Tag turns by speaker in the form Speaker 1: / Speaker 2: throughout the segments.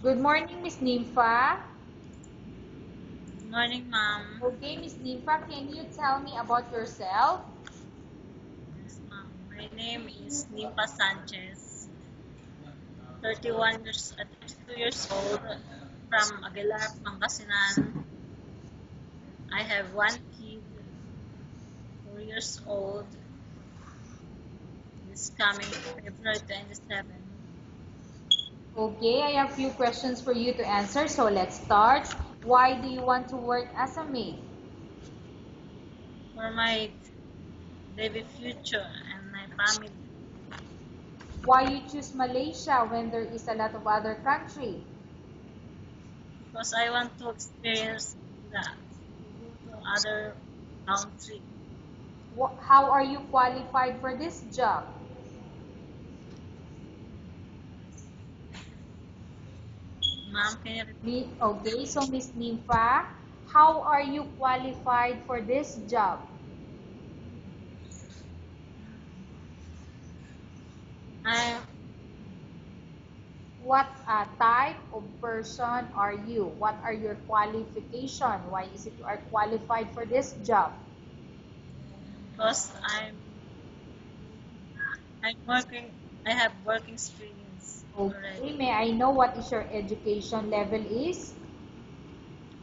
Speaker 1: Good morning, Miss Nympha.
Speaker 2: Good morning, ma'am.
Speaker 1: Okay, Miss Nympha, can you tell me about yourself?
Speaker 2: Yes, ma'am. My name is Nimpa Sanchez, 32 years old, from Aguilar, Pangasinan. I have one kid, 4 years old, this coming February 27.
Speaker 1: Okay, I have few questions for you to answer, so let's start. Why do you want to work as a maid?
Speaker 2: For my baby future and my family,
Speaker 1: Why you choose Malaysia when there is a lot of other country?
Speaker 2: because I want to experience that, to go to other country.
Speaker 1: How are you qualified for this job?
Speaker 2: Ma'am, can you repeat?
Speaker 1: Okay, so Miss Nympha, how are you qualified for this job?
Speaker 2: I
Speaker 1: What type of person are you? What are your qualification? Why is it you are qualified for this job?
Speaker 2: because I'm working. I have work experience already.
Speaker 1: Okay, may I know what is your education level is?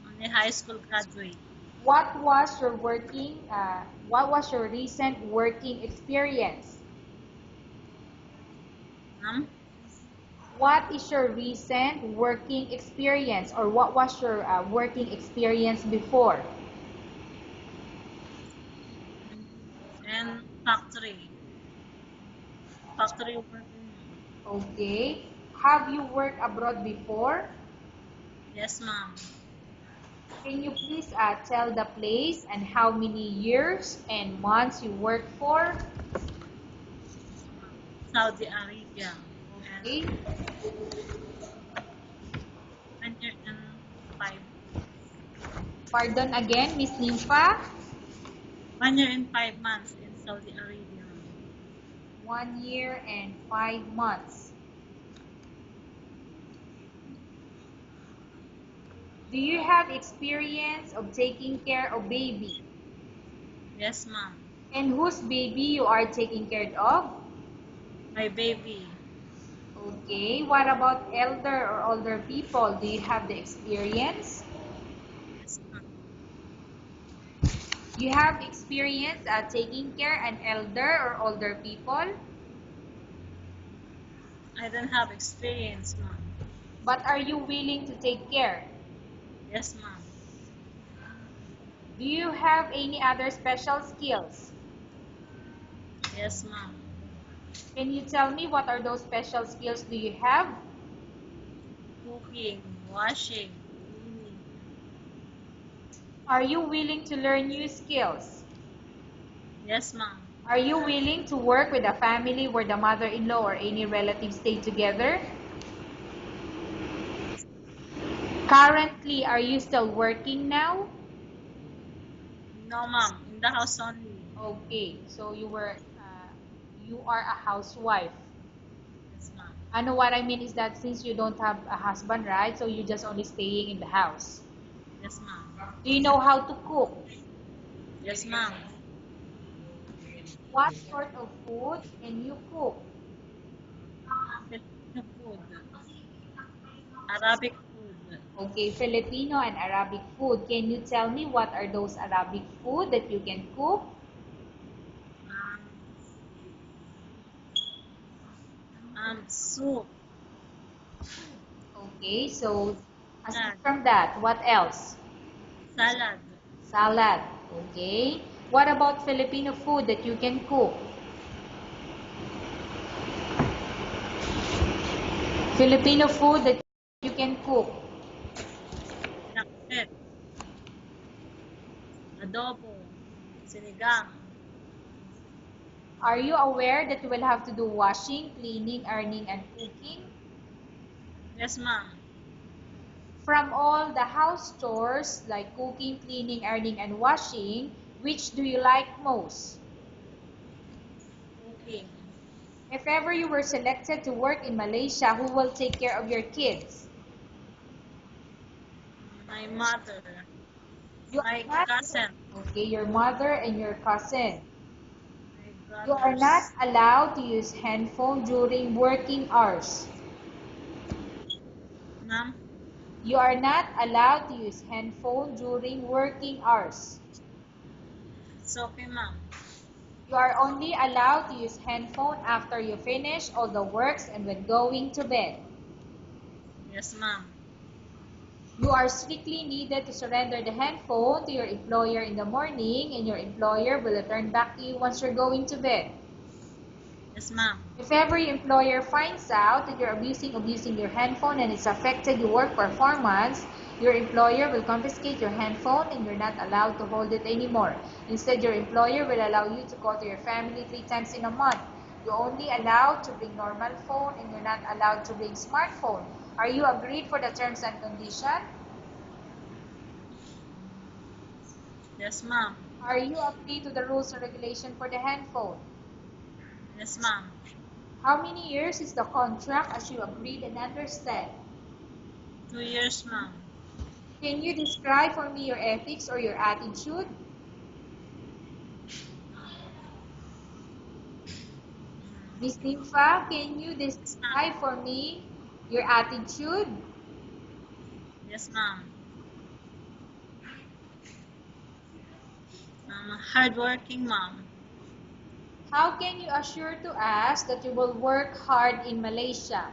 Speaker 2: Only high school graduate.
Speaker 1: What was your recent working experience?
Speaker 2: Ma'am,
Speaker 1: What is your recent working experience or what was your working experience before?
Speaker 2: and factory working.
Speaker 1: Okay. Have you worked abroad before?
Speaker 2: Yes, ma'am.
Speaker 1: Can you please tell the place and how many years and months you worked for?
Speaker 2: Saudi Arabia, and
Speaker 1: Okay.
Speaker 2: 1 year and 5.
Speaker 1: Pardon again, Miss Nympha.
Speaker 2: 1 year and 5 months in Saudi Arabia, ma'am.
Speaker 1: 1 year and 5 months. Do you have experience of taking care of baby?
Speaker 2: Yes, ma'am.
Speaker 1: And whose baby you are taking care of?
Speaker 2: My baby.
Speaker 1: Okay. What about elder or older people? Do you have the experience?
Speaker 2: Yes, ma'am.
Speaker 1: You have experience at taking care an elder or older people?
Speaker 2: I don't have experience, ma'am.
Speaker 1: But are you willing to take care?
Speaker 2: Yes, ma'am.
Speaker 1: Do you have any other special skills?
Speaker 2: Yes, ma'am.
Speaker 1: Can you tell me what are those special skills do you have?
Speaker 2: Cooking, washing, cleaning.
Speaker 1: Are you willing to learn new skills?
Speaker 2: Yes, ma'am.
Speaker 1: Are you willing to work with a family where the mother-in-law or any relatives stay together? Currently, are you still working now?
Speaker 2: No, ma'am. In the house only.
Speaker 1: Okay, so you are a housewife.
Speaker 2: Yes, ma'am.
Speaker 1: I know what I mean is that since you don't have a husband, right? So you're just only staying in the house.
Speaker 2: Yes, ma'am.
Speaker 1: Do you know how to cook?
Speaker 2: Yes, ma'am.
Speaker 1: What sort of food can you cook?
Speaker 2: Filipino food, Arabic food,
Speaker 1: Okay, Filipino and Arabic food. Can you tell me what are those Arabic food that you can cook?
Speaker 2: um, soup,
Speaker 1: Okay, so aside
Speaker 2: salad,
Speaker 1: from that, what else?
Speaker 2: salad,
Speaker 1: Salad. Okay. What about Filipino food that you can cook? Filipino food that you can cook.
Speaker 2: pinakbet, adobo, sinigang.
Speaker 1: Are you aware that you will have to do washing, cleaning, ironing, and cooking?
Speaker 2: Yes, ma'am.
Speaker 1: From all the house chores like cooking, cleaning, ironing, and washing, which do you like most?
Speaker 2: Cooking.
Speaker 1: If ever you were selected to work in Malaysia, who will take care of your kids?
Speaker 2: My mother.
Speaker 1: You
Speaker 2: My
Speaker 1: are not.
Speaker 2: cousin.
Speaker 1: Okay, your mother and your cousin.
Speaker 2: My
Speaker 1: You are not
Speaker 2: brothers.
Speaker 1: allowed to use handphone during working hours.
Speaker 2: Ma'am.
Speaker 1: You are not allowed to use handphone during working hours.
Speaker 2: Sophie, ma'am.
Speaker 1: You are only allowed to use handphone after you finish all the works and when going to bed.
Speaker 2: Yes, ma'am.
Speaker 1: You are strictly needed to surrender the handphone to your employer in the morning, and your employer will return back to you once you're going to bed.
Speaker 2: Yes, ma'am.
Speaker 1: If ever your employer finds out that you're abusing your handphone and it's affected your work performance, your employer will confiscate your handphone and you're not allowed to hold it anymore. Instead, your employer will allow you to call to your family 3 times in a month. You're only allowed to bring normal phone and you're not allowed to bring smartphone. Are you agreed for the terms and conditions?
Speaker 2: Yes, ma'am.
Speaker 1: Are you agreed to the rules and regulation for the handphone?
Speaker 2: Yes, ma'am.
Speaker 1: How many years is the contract as you agreed and understand?
Speaker 2: 2 years, ma'am.
Speaker 1: Can you describe for me your ethics or your attitude? Miss Nympha, can you
Speaker 2: Yes, ma'am.
Speaker 1: describe for me your attitude?
Speaker 2: Yes, ma'am. I'm a hardworking mom.
Speaker 1: How can you assure to us that you will work hard in Malaysia?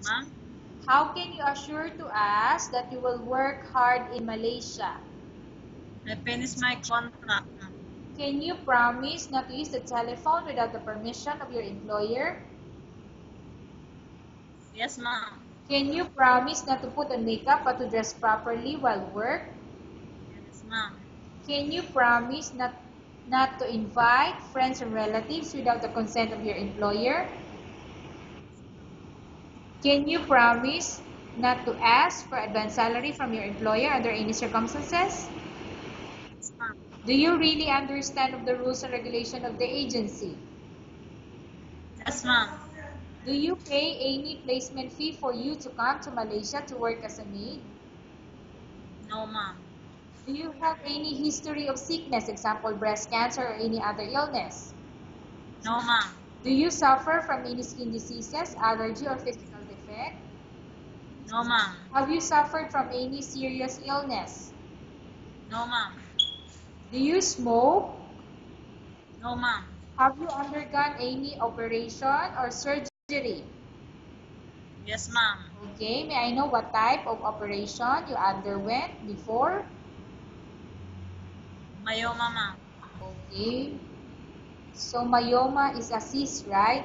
Speaker 2: Ma'am,
Speaker 1: How can you assure to us that you will work hard in Malaysia?
Speaker 2: I finished my contract, ma'am.
Speaker 1: Can you promise not to use the telephone without the permission of your employer?
Speaker 2: Yes, ma'am.
Speaker 1: Can you promise not to put on makeup but to dress properly while work?
Speaker 2: Yes, ma'am.
Speaker 1: Can you promise not to invite friends and relatives without the consent of your employer? Can you promise not to ask for advance salary from your employer under any circumstances?
Speaker 2: Yes, ma'am.
Speaker 1: Do you really understand of the rules and regulation of the agency?
Speaker 2: Yes, ma'am.
Speaker 1: Do you pay any placement fee for you to come to Malaysia to work as a maid?
Speaker 2: No, ma'am.
Speaker 1: Do you have any history of sickness, example breast cancer or any other illness?
Speaker 2: No, ma'am.
Speaker 1: Do you suffer from any skin diseases, allergy, or physical defect?
Speaker 2: No, ma'am.
Speaker 1: Have you suffered from any serious illness?
Speaker 2: No, ma'am.
Speaker 1: Do you smoke?
Speaker 2: No, ma'am.
Speaker 1: Have you undergone any operation or surgery?
Speaker 2: Yes, ma'am.
Speaker 1: Okay, may I know what type of operation you underwent before?
Speaker 2: Myoma, ma'am.
Speaker 1: Okay, so myoma is a cyst, right?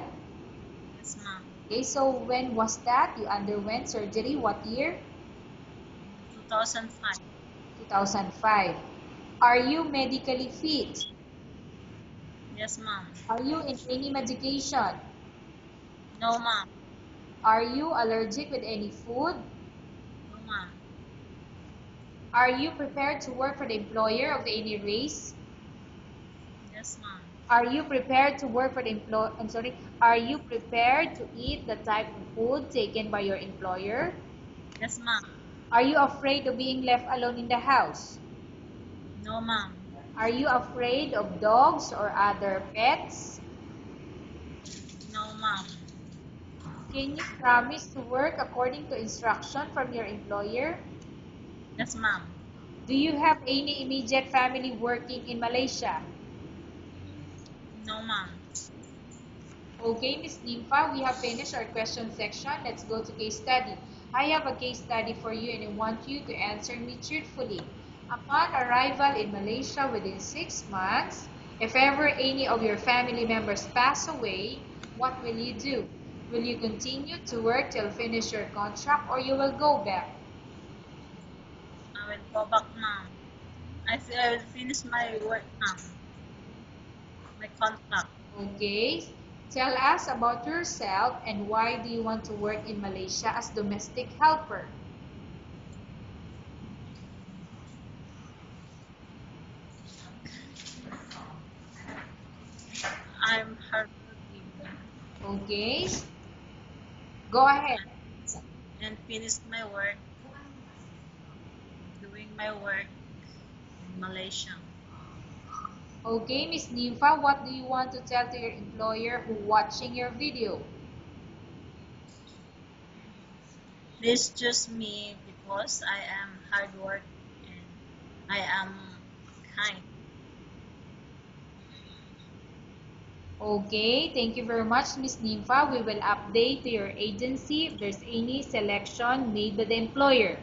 Speaker 2: Yes, ma'am.
Speaker 1: Okay, so when was that you underwent surgery? What year?
Speaker 2: 2005.
Speaker 1: 2005. Are you medically fit?
Speaker 2: Yes, ma'am.
Speaker 1: Are you in any medication?
Speaker 2: No, ma'am.
Speaker 1: Are you allergic with any food?
Speaker 2: No, ma'am.
Speaker 1: Are you prepared to work for the employer of any race?
Speaker 2: Yes, ma'am.
Speaker 1: Are you prepared to work for the are you prepared to eat the type of food taken by your employer?
Speaker 2: Yes, ma'am.
Speaker 1: Are you afraid of being left alone in the house?
Speaker 2: No, ma'am.
Speaker 1: Are you afraid of dogs or other pets?
Speaker 2: No, ma'am.
Speaker 1: Can you promise to work according to instruction from your employer?
Speaker 2: Yes, ma'am.
Speaker 1: Do you have any immediate family working in Malaysia?
Speaker 2: No, ma'am.
Speaker 1: Okay, Ms. Nympha, we have finished our question section. Let's go to case study. I have a case study for you and I want you to answer me truthfully. Upon arrival in Malaysia within 6 months, if ever any of your family members pass away, what will you do? Will you continue to work till finish your contract or you will go back?
Speaker 2: I will go back, ma'am. I will finish my work, ma'am. My contract.
Speaker 1: Okay, tell us about yourself and why do you want to work in Malaysia as domestic helper?
Speaker 2: I'm hardworking.
Speaker 1: Okay, go ahead.
Speaker 2: and finished my work, doing my work in Malaysia.
Speaker 1: Okay, Miss Nympha, what do you want to tell to your employer who watching your video?
Speaker 2: Please choose me because I am hard work and I am kind.
Speaker 1: Okay, thank you very much, Miss Nympha. We will update to your agency if there's any selection made by the employer.